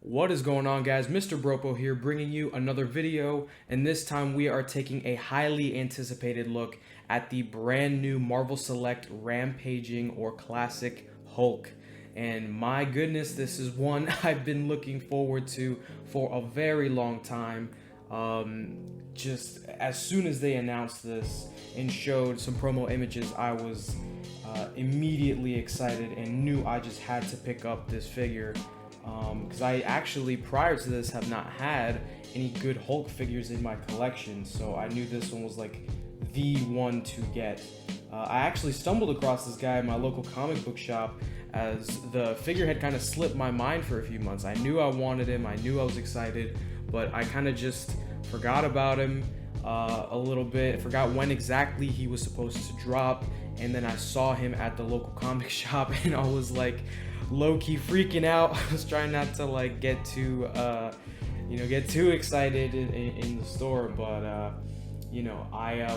What is going on, guys? Mr. Bropo here, bringing you another video, and this time we are taking a highly anticipated look at the brand new Marvel Select Rampaging or Classic Hulk. And my goodness, this is one I've been looking forward to for a very long time. Just as soon as they announced this and showed some promo images, I was immediately excited and knew I just had to pick up this figure. Because I actually, prior to this, have not had any good Hulk figures in my collection, so I knew this one was like the one to get. I actually stumbled across this guy in my local comic book shop as the figure had kind of slipped my mind for a few months. I knew I wanted him, I knew I was excited, but I kind of just forgot about him a little bit, forgot when exactly he was supposed to drop, and then I saw him at the local comic shop and I was like, low-key freaking out. I was trying not to like get too excited in the store, but I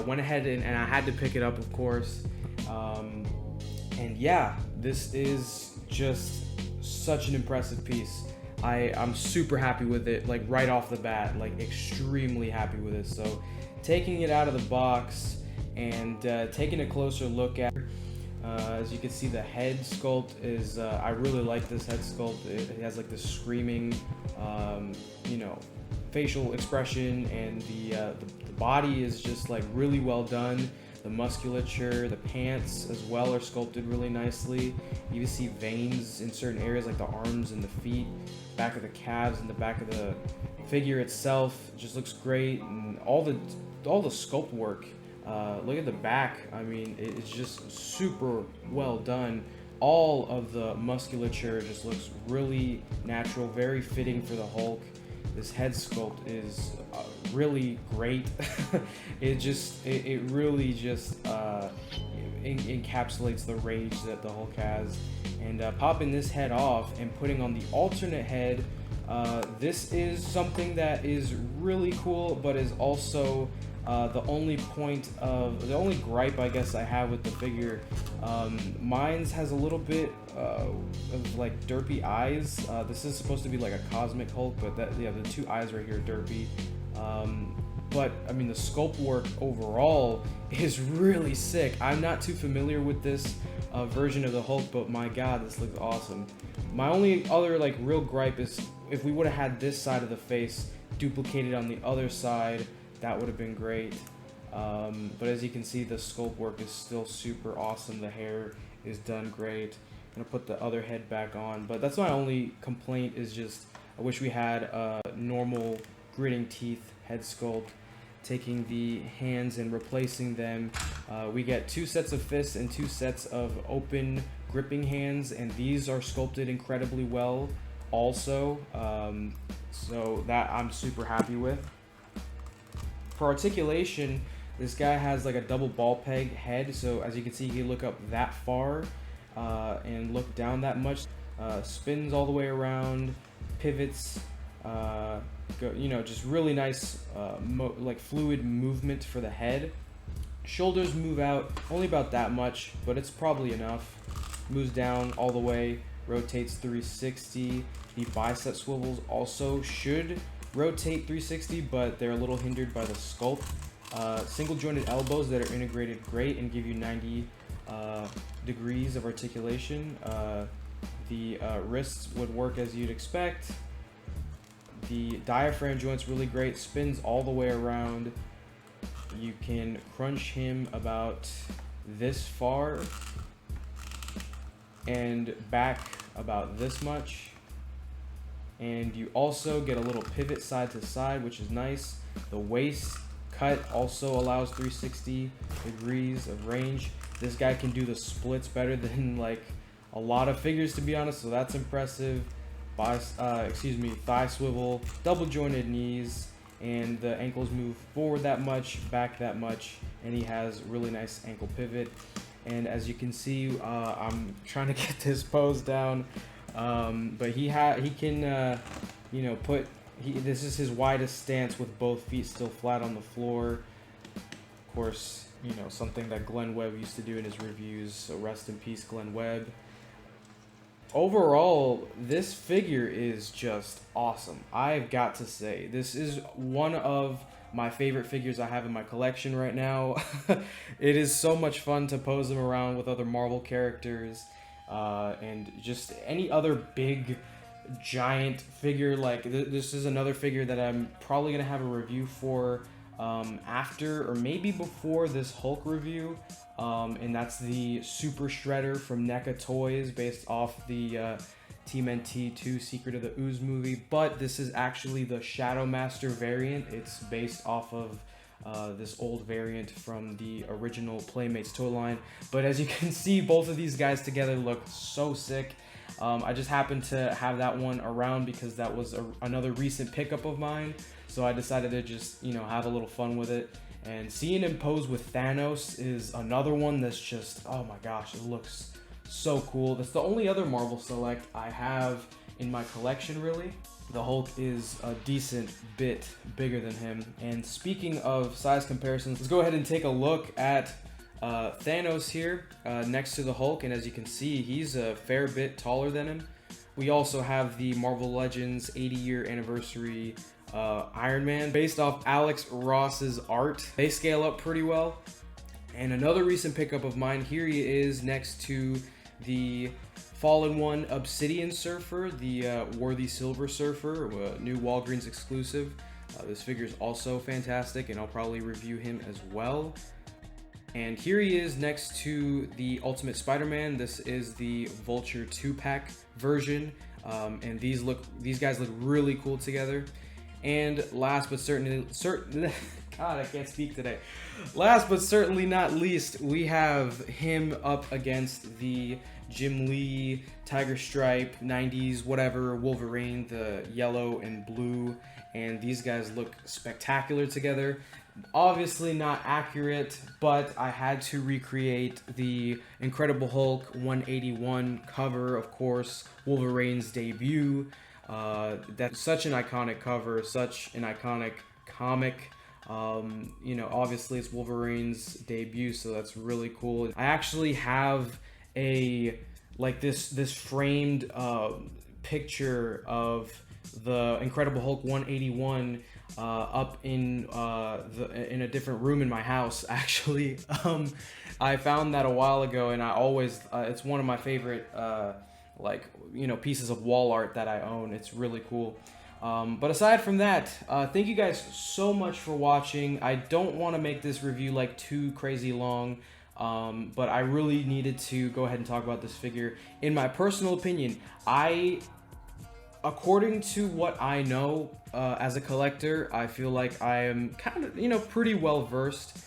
went ahead and I had to pick it up, of course. And yeah, this is just such an impressive piece. I'm super happy with it, like right off the bat, like extremely happy with it. So taking it out of the box and taking a closer look at it. As you can see, the head sculpt is, I really like this head sculpt. It has like this screaming, facial expression, and the body is just like really well done. The musculature, the pants as well are sculpted really nicely. You can see veins in certain areas like the arms and the feet, back of the calves, and the back of the figure itself just looks great, and all the sculpt work. Look at the back. I mean, it's just super well done. All of the musculature just looks really natural, very fitting for the Hulk. This head sculpt is really great. it really just encapsulates the rage that the Hulk has. And popping this head off and putting on the alternate head, this is something that is really cool, but is also the only gripe I guess I have with the figure. Mine's has a little bit of like derpy eyes. This is supposed to be like a cosmic Hulk, but the two eyes right here are derpy. But I mean, the sculpt work overall is really sick. I'm not too familiar with this version of the Hulk, but my god, this looks awesome. My only other like real gripe is if we would have had this side of the face duplicated on the other side, that would have been great. But as you can see, the sculpt work is still super awesome. The hair is done great. I'm gonna put the other head back on, but that's my only complaint, is just I wish we had a normal gritting teeth head sculpt. Taking the hands and replacing them, we get 2 sets of fists and 2 sets of open gripping hands, and these are sculpted incredibly well also. So that I'm super happy with. For articulation, this guy has like a double ball peg head, so as you can see, he can look up that far and look down that much. Spins all the way around, pivots, just really nice like fluid movement for the head. Shoulders move out only about that much, but it's probably enough. Moves down all the way, rotates 360. The bicep swivels also should rotate 360, but they're a little hindered by the sculpt. Single jointed elbows that are integrated great and give you 90 degrees of articulation. The wrists would work as you'd expect. The diaphragm joint's really great, spins all the way around. You can crunch him about this far and back about this much. And you also get a little pivot side to side, which is nice. The waist cut also allows 360 degrees of range. This guy can do the splits better than like a lot of figures, to be honest, so that's impressive. Thigh swivel, double jointed knees, and the ankles move forward that much, back that much, and he has really nice ankle pivot. And as you can see, I'm trying to get this pose down. But he can this is his widest stance with both feet still flat on the floor. Of course, something that Glenn Webb used to do in his reviews, so rest in peace, Glenn Webb. Overall, this figure is just awesome. I've got to say, this is one of my favorite figures I have in my collection right now. It is so much fun to pose them around with other Marvel characters, and just any other big giant figure. Like this is another figure that I'm probably gonna have a review for after or maybe before this Hulk review, and that's the Super Shredder from NECA Toys, based off the TMNT 2 Secret of the Ooze movie. But this is actually the Shadow Master variant. It's based off of this old variant from the original Playmates toy line. But as you can see, both of these guys together look so sick. I just happened to have that one around because that was another recent pickup of mine. So I decided to just, you know, have a little fun with it. And seeing him pose with Thanos is another one that's just, oh my gosh, it looks so cool. That's the only other Marvel Select I have in my collection, really. The Hulk is a decent bit bigger than him. And speaking of size comparisons, let's go ahead and take a look at Thanos here next to the Hulk. And as you can see, he's a fair bit taller than him. We also have the Marvel Legends 80-year anniversary Iron Man, based off Alex Ross's art. They scale up pretty well. And another recent pickup of mine, here he is next to the Fallen One Obsidian Surfer, the Worthy Silver Surfer, new Walgreens exclusive. This figure is also fantastic, and I'll probably review him as well. And here he is next to the Ultimate Spider-Man. This is the Vulture 2-pack version, and these guys look really cool together. And last but certainly God, I can't speak today. Last but certainly not least, we have him up against the Jim Lee Tiger Stripe 90s whatever Wolverine, the yellow and blue, and these guys look spectacular together. Obviously not accurate, but I had to recreate the Incredible Hulk 181 cover, of course, Wolverine's debut. That's such an iconic cover, such an iconic comic. You know, obviously it's Wolverine's debut, so that's really cool. I actually have this framed picture of the Incredible Hulk 181 up in a different room in my house, actually. I found that a while ago, and I always it's one of my favorite pieces of wall art that I own. It's really cool. But aside from that, thank you guys so much for watching. I don't want to make this review like too crazy long, but I really needed to go ahead and talk about this figure. In my personal opinion, according to what I know as a collector, I feel like I am kind of, pretty well versed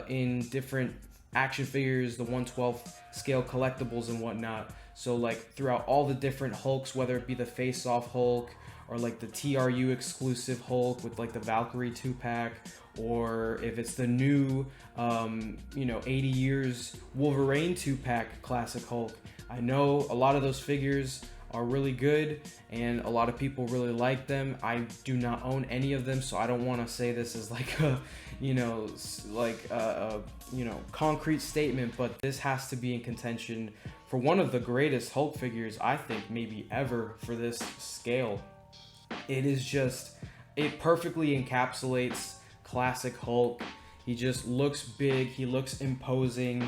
in different action figures, the 1/12 scale collectibles and whatnot. So like throughout all the different Hulks, whether it be the face-off Hulk or like the TRU exclusive Hulk with like the Valkyrie 2-pack, or if it's the new 80 years Wolverine 2-pack classic Hulk. I know a lot of those figures are really good and a lot of people really like them. I do not own any of them, so I don't want to say this as like a concrete statement, but this has to be in contention for one of the greatest Hulk figures, I think, maybe ever for this scale. It perfectly encapsulates classic Hulk. He just looks big, he looks imposing,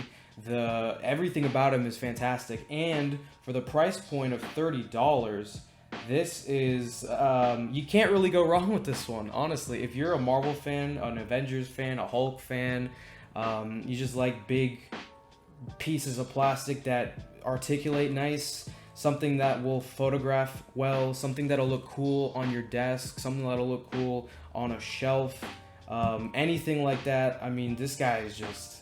everything about him is fantastic, and for the price point of $30, this is, you can't really go wrong with this one, honestly. If you're a Marvel fan, an Avengers fan, a Hulk fan, you just like big pieces of plastic that articulate nice, something that will photograph well, something that'll look cool on your desk, something that'll look cool on a shelf, anything like that. I mean, this guy is just,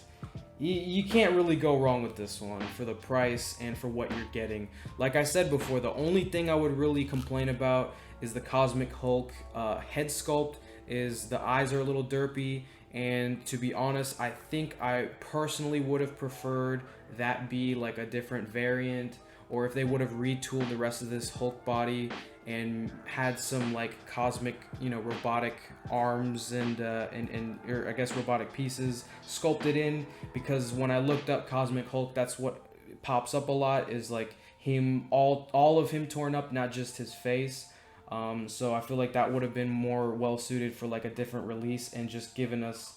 you can't really go wrong with this one for the price and for what you're getting. Like I said before, the only thing I would really complain about is the Cosmic Hulk head sculpt. Is the eyes are a little derpy, and to be honest, I think I personally would have preferred that be like a different variant, or if they would have retooled the rest of this Hulk body and had some like cosmic, robotic arms and or I guess robotic pieces sculpted in, because when I looked up Cosmic Hulk, that's what pops up a lot, is like him all of him torn up, not just his face. So I feel like that would have been more well suited for like a different release, and just given us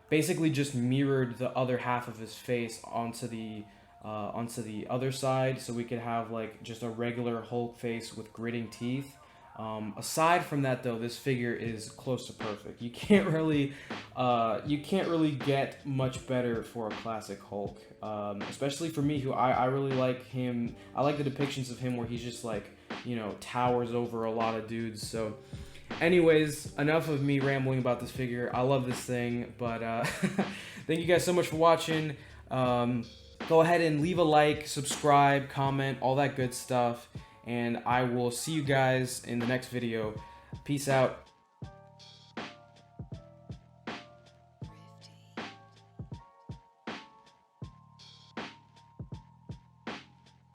basically just mirrored the other half of his face onto the other side, so we could have like just a regular Hulk face with gritting teeth. Aside from that, though, this figure is close to perfect. You can't really get much better for a classic Hulk, especially for me, who I really like him. I like the depictions of him where he's just like, you know, towers over a lot of dudes. So anyways, enough of me rambling about this figure. I love this thing, but thank you guys so much for watching. Go ahead and leave a like, subscribe, comment, all that good stuff, and I will see you guys in the next video. Peace out.